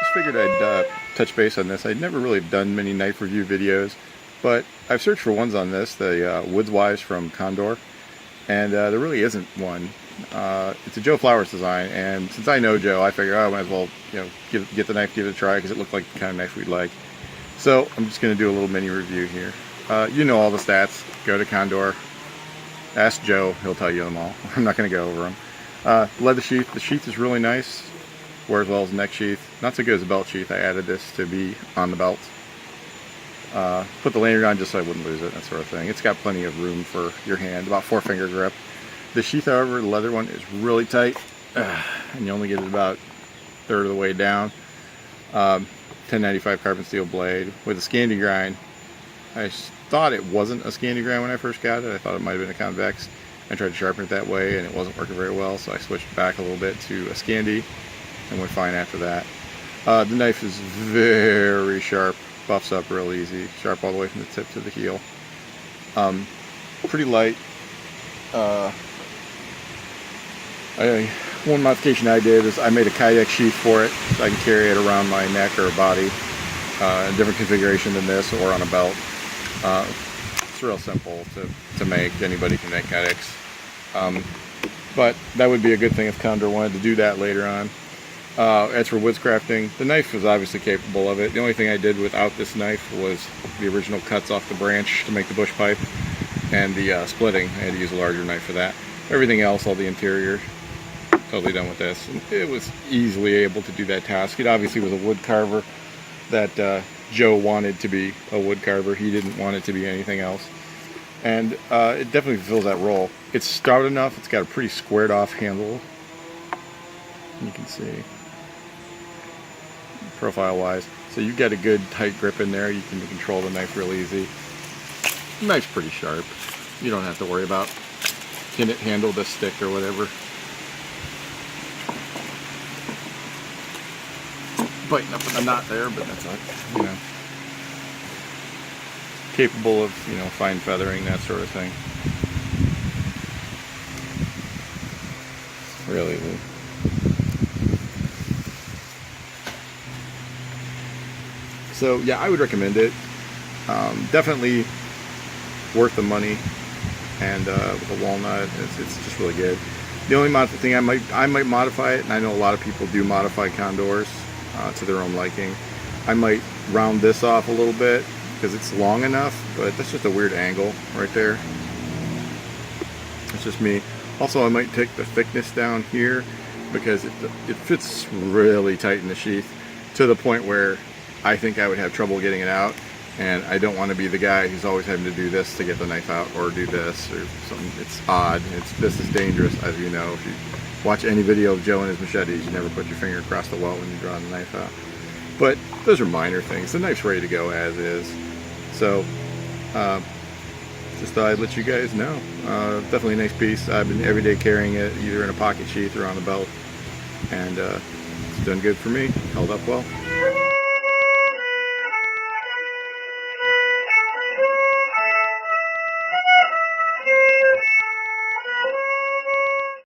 just figured I'd touch base on this. I'd never really done many knife review videos, but I've searched for ones on this, the Woods Wise from Condor, and there really isn't one. It's a Joe Flowers design, and since I know Joe, I figured, oh, I might as well, get the knife, give it a try, because it looked like the kind of knife we'd like. So I'm just going to do a little mini review here. You know all the stats. Go to Condor, ask Joe, he'll tell you them all. I'm not going to go over them. Leather sheath. The sheath is really nice. Wears well as a neck sheath. Not so good as a belt sheath. I added this to be on the belt. Put the lanyard on just so I wouldn't lose it, that sort of thing. It's got plenty of room for your hand, about 4-finger grip. The sheath, however, the leather one, is really tight, and you only get it about a third of the way down. 1095 carbon steel blade with a Scandi grind. I thought it wasn't a Scandi grind when I first got it. I thought it might have been a convex. I tried to sharpen it that way, and it wasn't working very well, so I switched back a little bit to a Scandi, and went fine after that. The knife is very sharp, buffs up real easy, sharp all the way from the tip to the heel. Pretty light. One modification I did is I made a kayak sheath for it, so I can carry it around my neck or body, a different configuration than this, or on a belt. It's real simple to make. Anybody can make kayaks. But that would be a good thing if Condor wanted to do that later on. As for woods crafting, the knife was obviously capable of it. The only thing I did without this knife was the original cuts off the branch to make the bush pipe, and the splitting. I had to use a larger knife for that. Everything else, all the interior, totally done with this. And it was easily able to do that task. It obviously was a wood carver that Joe wanted to be a wood carver. He didn't want it to be anything else. And it definitely fulfills that role. It's stout enough. It's got a pretty squared off handle. You can see. Profile wise, so you get a good tight grip in there. You can control the knife real easy. The knife's pretty sharp. You don't have to worry about can it handle the stick or whatever. Biting up in a knot there, but that's not, capable of fine feathering, that sort of thing. Really. So yeah, I would recommend it. Definitely worth the money, and with the walnut, it's just really good. The only thing I might modify it, and I know a lot of people do modify Condors to their own liking. I might round this off a little bit because it's long enough, but that's just a weird angle right there. It's just me. Also, I might take the thickness down here because it fits really tight in the sheath to the point where I think I would have trouble getting it out, and I don't want to be the guy who's always having to do this to get the knife out, or do this or something. It's odd. This is dangerous, as you know. If you watch any video of Joe and his machetes, you never put your finger across the welt when you draw the knife out. But those are minor things. The knife's ready to go as is. So just thought I'd let you guys know. Definitely a nice piece. I've been every day carrying it, either in a pocket sheath or on the belt, and it's done good for me. Held up well.